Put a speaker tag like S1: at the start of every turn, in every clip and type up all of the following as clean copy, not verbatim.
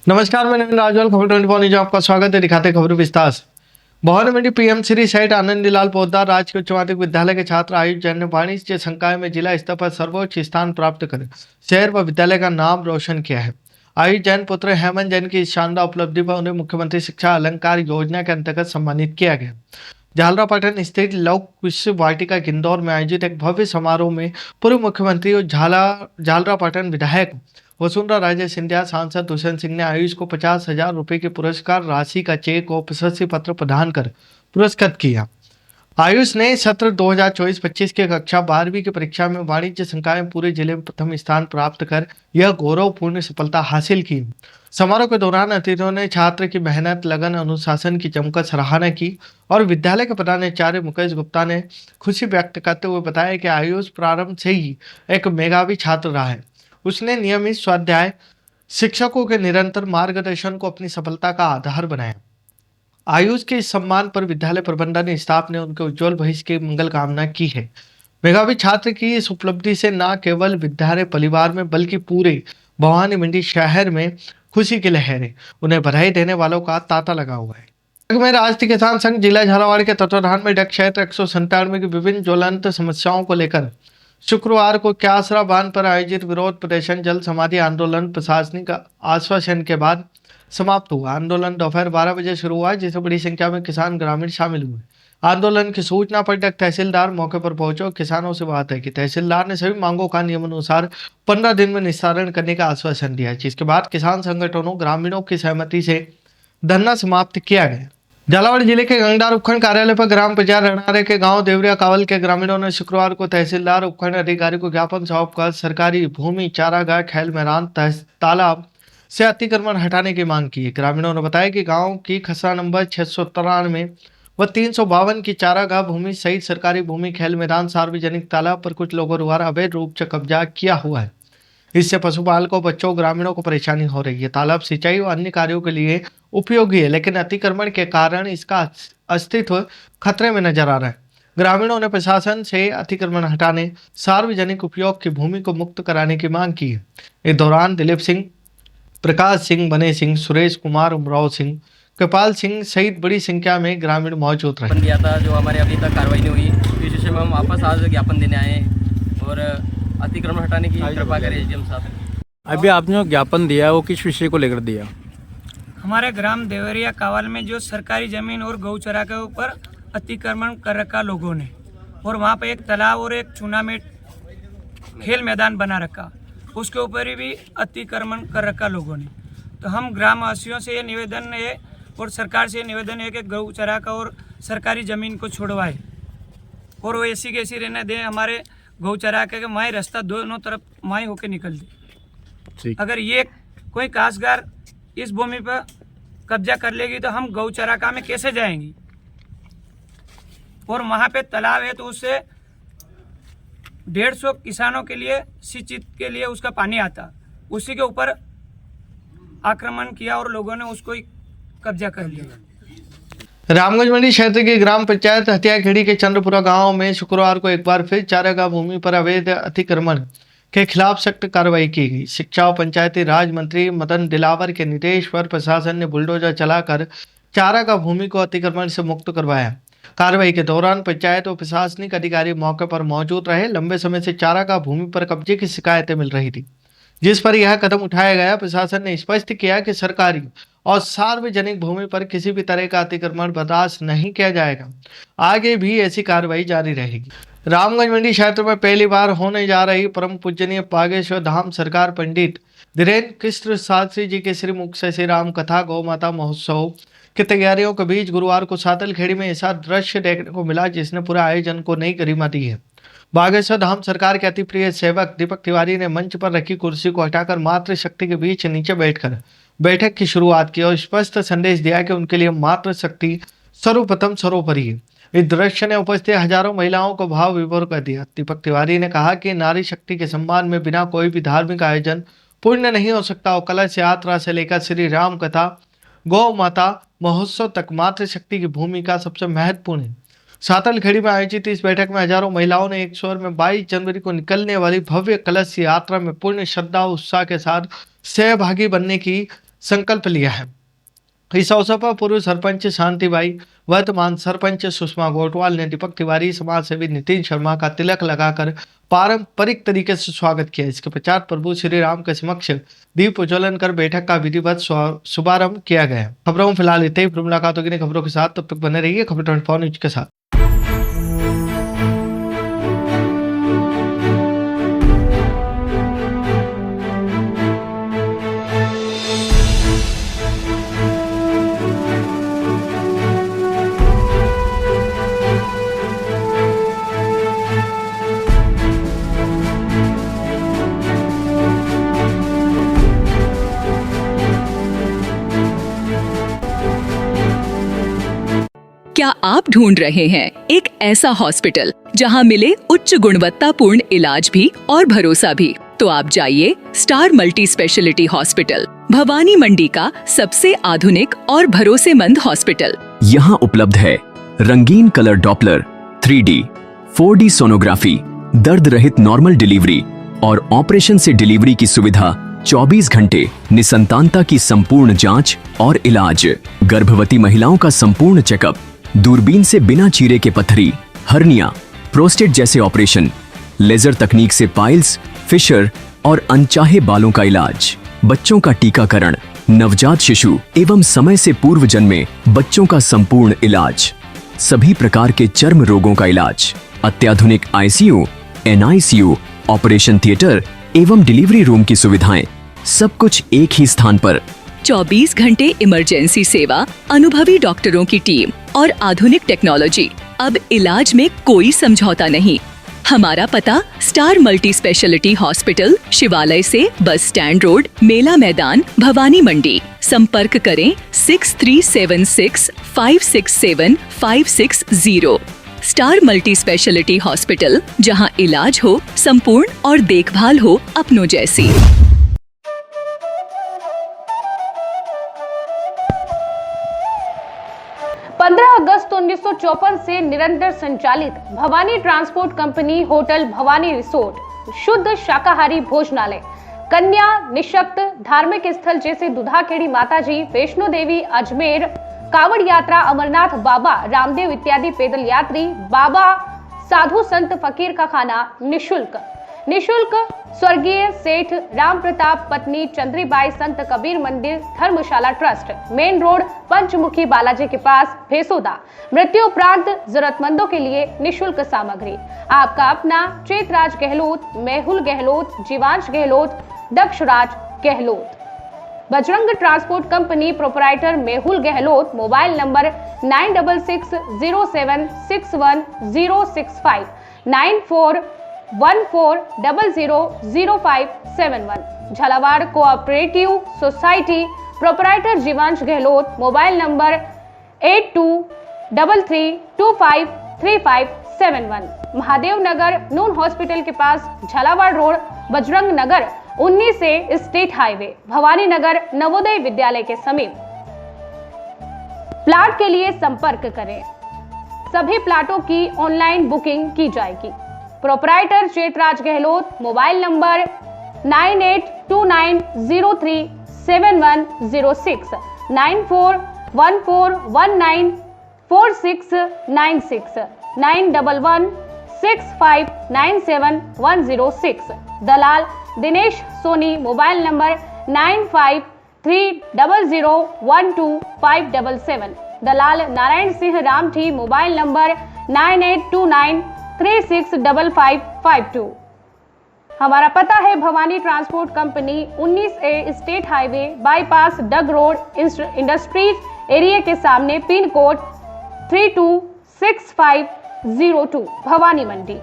S1: नमस्कार, मैं नवीन राजवाल, खबर 24 न्यूज आपका स्वागत है। दिखाते खबर विस्तार से। बहौर मंडी पीएम श्री साइट आनंदीलाल पोद्दार राजकीय उच्च माध्यमिक विद्यालय के छात्र आयुष जैन ने वाणिज्य संकाय में जिला स्तर पर सर्वोच्च स्थान प्राप्त कर शहर व विद्यालय का नाम रोशन किया है। आयुष जैन पुत्र हेमंत जैन की इस शानदार उपलब्धि पर उन्हें मुख्यमंत्री शिक्षा अलंकार योजना के अंतर्गत सम्मानित किया गया। झालरापाटन स्थित लोक विश्व वाटिका इंदौर में आयोजित एक भव्य समारोह में पूर्व मुख्यमंत्री और झालरापाटन विधायक वसुंधरा राजे सिंधिया, सांसद दुष्यंत सिंह ने आयुष को 50,000 रुपए की पुरस्कार राशि का चेक और प्रशस्ति पत्र प्रदान कर पुरस्कृत किया। आयुष ने सत्र 2024-25 के कक्षा 12वीं की परीक्षा में वाणिज्य संकाय में पूरे जिले में प्रथम स्थान प्राप्त कर यह गौरवपूर्ण सफलता हासिल की। समारोह के दौरान अतिथियों ने छात्र की मेहनत, लगन, अनुशासन की जमकर सराहना की और विद्यालय के प्रधानाचार्य मुकेश गुप्ता ने खुशी व्यक्त करते हुए बताया कि आयुष प्रारंभ से ही एक मेधावी छात्र रहा है। उसने नियमित स्वाध्याय, शिक्षकों के निरंतर मार्गदर्शन को अपनी सफलता का आधार बनाया। आयुष के इस सम्मान पर विद्यालय प्रबंधन स्टाफ ने उनके उज्जवल भविष्य की मंगल कामना की है। मेधावी छात्र की इस उपलब्धि से न केवल विद्यालय परिवार में बल्कि पूरे भवानी मंडी शहर में खुशी की लहर है। उन्हें बधाई देने वालों का तांता लगा हुआ है। में राष्ट्रीय किसान संघ जिला झालावाड़ के तत्वाधान में डक क्षेत्र 197 की विभिन्न ज्वलंत समस्याओं को लेकर शुक्रवार को क्यासरा बांध पर आयोजित विरोध प्रदर्शन जल समाधि आंदोलन प्रशासनिक आश्वासन के बाद समाप्त हुआ। आंदोलन दोपहर 12 बजे शुरू हुआ, जिसमें बड़ी संख्या में किसान ग्रामीण शामिल हुए। आंदोलन की सूचना पर डक तहसीलदार मौके पर पहुंचे और किसानों से बात है कि तहसीलदार ने सभी मांगों का नियमानुसार 15 दिन में निस्तारण करने का आश्वासन दिया, जिसके बाद किसान संगठनों ग्रामीणों की सहमति से धरना समाप्त किया गया। झालावाड़ जिले के गंगदार उपखंड कार्यालय पर ग्राम पंचायत रणारे के गांव देवरिया कावल के ग्रामीणों ने शुक्रवार को तहसीलदार उपखंड अधिकारी को ज्ञापन सौंपकर सरकारी भूमि, चारागाह, खेल मैदान, तालाब से अतिक्रमण हटाने की मांग की। ग्रामीणों ने बताया कि गांव की खसरा नंबर 693 व 352 की चारागाह भूमि सहित सरकारी भूमि, खेल मैदान, सार्वजनिक तालाब पर कुछ लोगों द्वारा अवैध रूप से कब्जा किया हुआ है। इससे पशुपालकों, बच्चों, ग्रामीणों को परेशानी हो रही है। तालाब सिंचाई और अन्य कार्यों के लिए उपयोगी है, लेकिन अतिक्रमण के कारण इसका अस्तित्व खतरे में नजर आ रहा है। ग्रामीणों ने प्रशासन से अतिक्रमण हटाने, सार्वजनिक उपयोग की भूमि को मुक्त कराने की मांग की है। इस दौरान दिलीप सिंह, प्रकाश सिंह, बने सिंह, सुरेश कुमार, उमराव सिंह, कृपाल सिंह सहित बड़ी संख्या में ग्रामीण मौजूद रहे।
S2: दिया था जो हमारे अभी तक कार्रवाई नहीं हुई, इस विषय में हम वापस आज ज्ञापन देने आए हैं और अतिक्रमण हटाने की कृपा करें एसडीएम साहब।
S3: अभी आपने जो ज्ञापन दिया वो किस विषय को लेकर दिया?
S4: हमारे ग्राम देवरिया कावल में जो सरकारी ज़मीन और गौचरा के ऊपर अतिक्रमण कर रखा लोगों ने, और वहाँ पे एक तालाब और एक चूना में खेल मैदान बना रखा, उसके ऊपर भी अतिक्रमण कर रखा लोगों ने। तो हम ग्रामवासियों से ये निवेदन है और सरकार से ये निवेदन है कि गौचरा का और सरकारी ज़मीन को छुड़वाए और वो ऐसी कैसी रहने दें। हमारे गौचरा के माए रास्ता दोनों तरफ माए होके निकल दे। अगर ये कोई काश्तकार इस भूमि पर कब्जा कर लेगी तो हम गौचराका में कैसे जाएंगी? और वहाँ पे तालाब है तो उससे 150 किसानों के लिए सिंचित के लिए उसका पानी आता, उसी के ऊपर आक्रमण किया और लोगों ने उसको कब्जा कर लिया।
S1: रामगंज मंडी क्षेत्र की ग्राम पंचायत हथियाखेड़ी के चंद्रपुरा गांव में शुक्रवार को एक बार फिर चारागाह भूमि पर अवैध अतिक्रमण के खिलाफ सख्त कार्रवाई की गई। शिक्षा और पंचायती राज मंत्री मदन दिलावर के निर्देश पर प्रशासन ने बुलडोजर चलाकर चारागाह भूमि को अतिक्रमण से मुक्त करवाया। कार्रवाई के दौरान पंचायत और प्रशासनिक अधिकारी मौके पर मौजूद रहे। लंबे समय से चारागाह भूमि पर कब्जे की शिकायतें मिल रही थी, जिस पर यह कदम उठाया गया। प्रशासन ने स्पष्ट किया कि सरकारी और सार्वजनिक भूमि पर किसी भी तरह का अतिक्रमण बर्दाश्त नहीं किया जाएगा। आगे भी ऐसी कार्रवाई जारी रहेगी। रामगंज मंडी क्षेत्र में पहली बार होने जा रही परम पूजनीय बागेश्वर धाम सरकार पंडित धीरेन्द्र कृष्ण शास्त्री जी के श्रीमुख से श्री राम कथा गौ माता महोत्सव की तैयारियों के बीच गुरुवार को सातलखेड़ी में ऐसा दृश्य देखने को मिला जिसने पूरे आयोजन को नई गरिमा दी है। बागेश्वर धाम सरकार के अति प्रिय सेवक दीपक तिवारी ने मंच पर रखी कुर्सी को हटाकर मातृशक्ति के बीच नीचे बैठकर बैठक की शुरुआत की और स्पष्ट संदेश दिया कि उनके लिए मातृशक्ति सर्वप्रथम सर्वोपरि है। इस दृश्य ने उपस्थित हजारों महिलाओं को भाव विभोर कर दिया। दीपक तिवारी ने कहा कि नारी शक्ति के सम्मान में बिना कोई भी धार्मिक आयोजन पूर्ण नहीं हो सकता और कलश यात्रा से लेकर श्री राम कथा गौ माता महोत्सव तक मातृशक्ति की भूमिका सबसे महत्वपूर्ण है। सातलखेड़ी में आयोजित इस बैठक में हजारों महिलाओं ने एक स्वर में 22 जनवरी को निकलने वाली भव्य कलश यात्रा में पूर्ण श्रद्धा और उत्साह के साथ सहभागी बनने की संकल्प लिया है। इस अवसर पर पूर्व सरपंच शांतिबाई, वर्तमान सरपंच सुषमा गोटवाल ने दीपक तिवारी, समाज सेवी नितिन शर्मा का तिलक लगाकर पारंपरिक तरीके से स्वागत किया। इसके पश्चात प्रभु श्री राम के समक्ष दीप प्रज्वलन कर बैठक का विधिवत शुभारंभ किया गया। खबरों में फिलहाल इतने ही। फिर मुलाकात होगी नई खबरों के साथ, तब तक बने रहिए खबर 24 न्यूज के साथ।
S5: क्या आप ढूंढ रहे हैं एक ऐसा हॉस्पिटल जहां मिले उच्च गुणवत्तापूर्ण इलाज भी और भरोसा भी? तो आप जाइए star multi speciality hospital, Bhawani Mandi का सबसे आधुनिक और भरोसेमंद हॉस्पिटल।
S6: यहाँ उपलब्ध है रंगीन colour Doppler, 3D, 4D sonography, दर्द रहित नॉर्मल डिलीवरी और ऑपरेशन से डिलीवरी की सुविधा, 24 घंटे निसंतानता की संपूर्ण जांच और इलाज, गर्भवती महिलाओं का संपूर्ण चेकअप, दूरबीन से बिना चीरे के पथरी, हर्निया, प्रोस्टेट जैसे ऑपरेशन, लेजर तकनीक से पाइल्स, फिशर और अनचाहे बालों का इलाज, बच्चों का टीकाकरण, नवजात शिशु एवं समय से पूर्व जन्मे बच्चों का संपूर्ण इलाज, सभी प्रकार के चर्म रोगों का इलाज, अत्याधुनिक ICU, NICU, ऑपरेशन थिएटर एवं डिलीवरी रूम की सुविधाएं, सब कुछ एक ही स्थान पर।
S5: 24 घंटे इमरजेंसी सेवा, अनुभवी डॉक्टरों की टीम और आधुनिक टेक्नोलॉजी। अब इलाज में कोई समझौता नहीं। हमारा पता स्टार मल्टी स्पेशलिटी हॉस्पिटल, शिवालय से बस स्टैंड रोड, मेला मैदान, भवानी मंडी। संपर्क करें 6376567560। स्टार मल्टी स्पेशलिटी हॉस्पिटल, जहां इलाज हो संपूर्ण और देखभाल हो अपनों जैसी।
S7: 15 अगस्त 1954 से निरंतर संचालित Bhavani transport company hotel Bhavani resort, शुद्ध शाकाहारी भोजनालय, कन्या निशक्त धार्मिक स्थल जैसे दुधाखेड़ी माताजी, वैष्णो देवी, अजमेर, कांवड़ यात्रा, अमरनाथ बाबा, रामदेव इत्यादि पैदल यात्री, बाबा, साधु संत फकीर का खाना निशुल्क। स्वर्गीय सेठ राम प्रताप पत्नी चंद्रीबाई संत कबीर मंदिर धर्मशाला ट्रस्ट, मेन रोड, पंचमुखी बालाजी के पास, भेसोदा। मृत्यु उपरांत जरूरतमंदों के लिए निशुल्क सामग्री। आपका अपना Chetraj Gehlot, Mehul Gehlot, Jeevansh Gehlot, Dakshraj Gehlot. Bajrang transport company proprietor Mehul Gehlot, mobile number 9660761065, 9414000571। Jhalawar cooperative society proprietor Jeevansh Gehlot, mobile number 8233253571। Mahadev Nagar नून हॉस्पिटल के पास, झालावाड़ रोड, बजरंग नगर 19 से स्टेट हाईवे, भवानी नगर नवोदय विद्यालय के समीप। प्लाट के लिए संपर्क करें। सभी प्लाटों की ऑनलाइन बुकिंग की जाएगी। Proprietor Chetraj Gehlot, mobile number 9829037106, 9414194696, 9116597106। दलाल दिनेश सोनी, मोबाइल नंबर 9530012577। दलाल नारायण सिंह रामठी, मोबाइल नंबर 9829365552। हमारा पता है Bhawani transport company 19A state highway bypass Dag road, industries area के सामने, पिन कोड 326502, भवानी मंडी।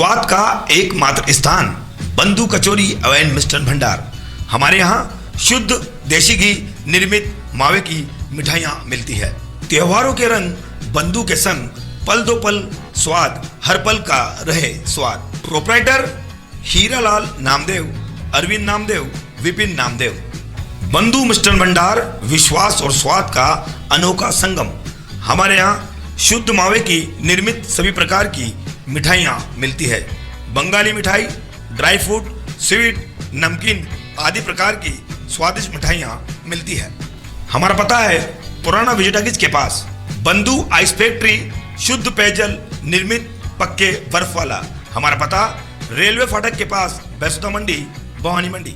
S8: स्वाद का एकमात्र स्थान बंधु कचौरी एवं मिष्ठान भंडार। हमारे यहाँ शुद्ध देसी घी निर्मित मावे की मिठाइयाँ मिलती है। त्योहारों के रंग बंधु के संग पल दो पल स्वाद, हर पल का रहे स्वाद। प्रोप्राइटर हीरालाल नामदेव, अरविंद नामदेव, विपिन नामदेव। बंधु मिष्ठान भंडार विश्वास और स्वाद का अनोखा संगम। हमारे यहाँ शुद्ध मावे की निर्मित सभी प्रकार की मिठाइयाँ मिलती है। बंगाली मिठाई, ड्राई फ्रूट, स्वीट, नमकीन आदि प्रकार की स्वादिष्ट मिठाइयाँ मिलती है। हमारा पता है पुराना विजयटागिज के पास। बंधु आइस फैक्ट्री, शुद्ध पेयजल निर्मित पक्के बर्फ वाला। हमारा पता रेलवे फाटक के पास, बैसुदा मंडी, भवानी मंडी।